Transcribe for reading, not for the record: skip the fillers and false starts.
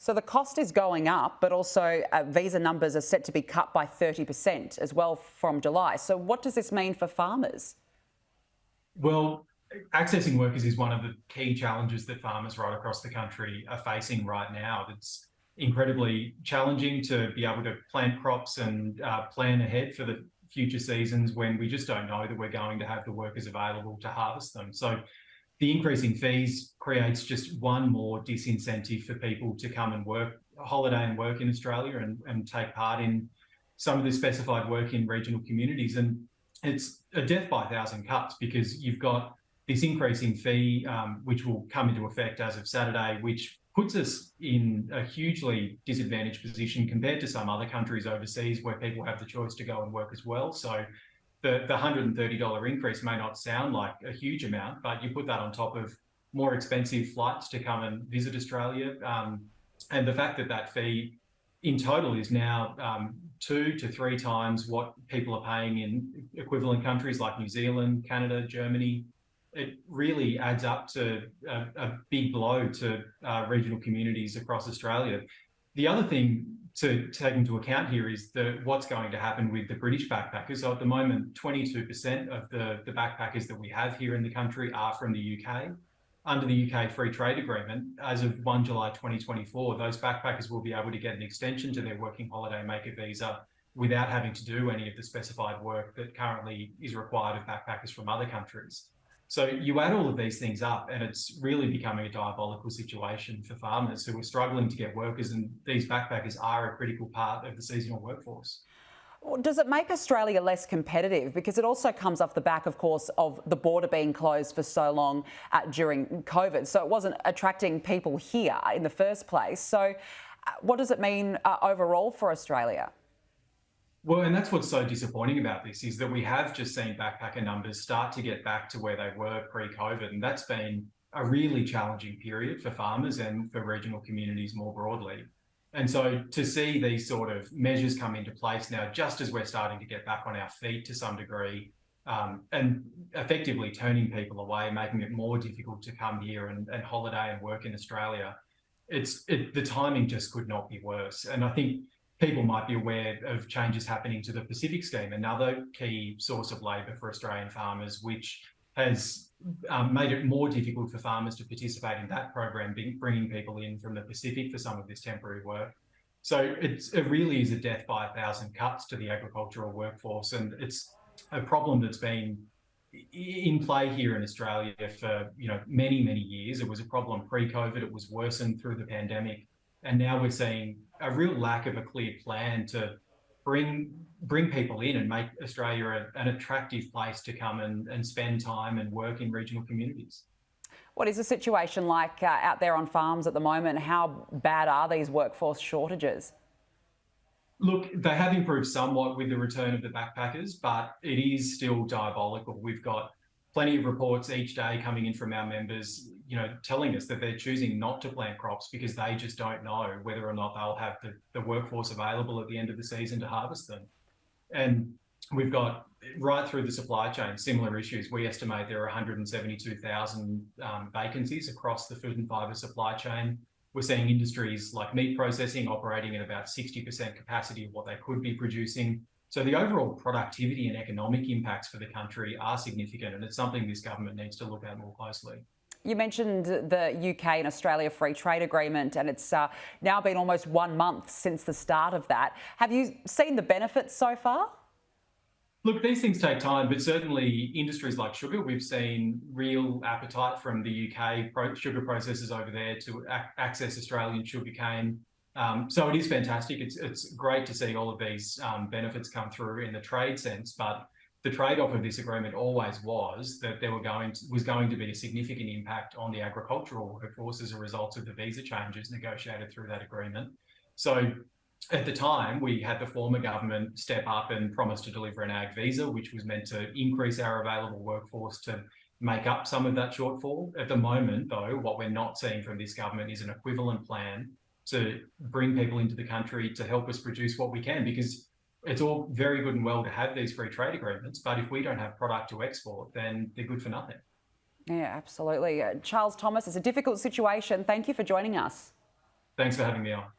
So the cost is going up, but also visa numbers are set to be cut by 30% as well from July. So what does this mean for farmers? Well, accessing workers is one of the key challenges that farmers right across the country are facing right now. It's incredibly challenging to be able to plant crops and plan ahead for the future seasons when we just don't know that we're going to have the workers available to harvest them. So the increase in fees creates just one more disincentive for people to come and work, holiday and work in Australia and take part in some of the specified work in regional communities. And it's a death by a thousand cuts because you've got this increasing fee, which will come into effect as of Saturday, which puts us in a hugely disadvantaged position compared to some other countries overseas where people have the choice to go and work as well. So the $130 increase may not sound like a huge amount, but you put that on top of more expensive flights to come and visit Australia. And the fact that that fee in total is now 2 to 3 times what people are paying in equivalent countries like New Zealand, Canada, Germany, it really adds up to a big blow to regional communities across Australia. The other thing to take into account here is what's going to happen with the British backpackers. So at the moment, 22% of the backpackers that we have here in the country are from the UK. Under the UK Free Trade Agreement, as of 1 July 2024, those backpackers will be able to get an extension to their working holiday maker visa without having to do any of the specified work that currently is required of backpackers from other countries. So you add all of these things up and it's really becoming a diabolical situation for farmers who are struggling to get workers, and these backpackers are a critical part of the seasonal workforce. Does it make Australia less competitive? Because it also comes off the back, of course, of the border being closed for so long during COVID. So it wasn't attracting people here in the first place. So what does it mean overall for Australia? Well, and that's what's so disappointing about this is that we have just seen backpacker numbers start to get back to where they were pre-COVID. And that's been a really challenging period for farmers and for regional communities more broadly. And so to see these sort of measures come into place now, just as we're starting to get back on our feet to some degree, and effectively turning people away, making it more difficult to come here and holiday and work in Australia, the timing just could not be worse. And I think people might be aware of changes happening to the Pacific Scheme, another key source of labour for Australian farmers, which has made it more difficult for farmers to participate in that program, bringing people in from the Pacific for some of this temporary work. So it really is a death by a thousand cuts to the agricultural workforce, and it's a problem that's been in play here in Australia for many years. It was a problem pre-COVID. It was worsened through the pandemic, and now we're seeing a real lack of a clear plan to bring people in and make Australia an attractive place to come and spend time and work in regional communities. What is the situation like out there on farms at the moment? How bad are these workforce shortages? Look, they have improved somewhat with the return of the backpackers, but it is still diabolical. We've got plenty of reports each day coming in from our members, telling us that they're choosing not to plant crops because they just don't know whether or not they'll have the workforce available at the end of the season to harvest them. And we've got right through the supply chain similar issues. We estimate there are 172,000 vacancies across the food and fibre supply chain. We're seeing industries like meat processing operating at about 60% capacity of what they could be producing. So the overall productivity and economic impacts for the country are significant, and it's something this government needs to look at more closely. You mentioned the UK and Australia Free Trade Agreement, and it's now been almost 1 month since the start of that. Have you seen the benefits so far? Look, these things take time, but certainly industries like sugar, we've seen real appetite from the UK sugar processors over there to access Australian sugarcane. So it is fantastic. It's great to see all of these benefits come through in the trade sense, but the trade-off of this agreement always was that there was going to be a significant impact on the agricultural workforce as a result of the visa changes negotiated through that agreement. So at the time, we had the former government step up and promise to deliver an ag visa, which was meant to increase our available workforce to make up some of that shortfall. At the moment, though, what we're not seeing from this government is an equivalent plan to bring people into the country to help us produce what we can, because it's all very good and well to have these free trade agreements, but if we don't have product to export, then they're good for nothing. Yeah, absolutely. Charles Thomas, it's a difficult situation. Thank you for joining us. Thanks for having me on.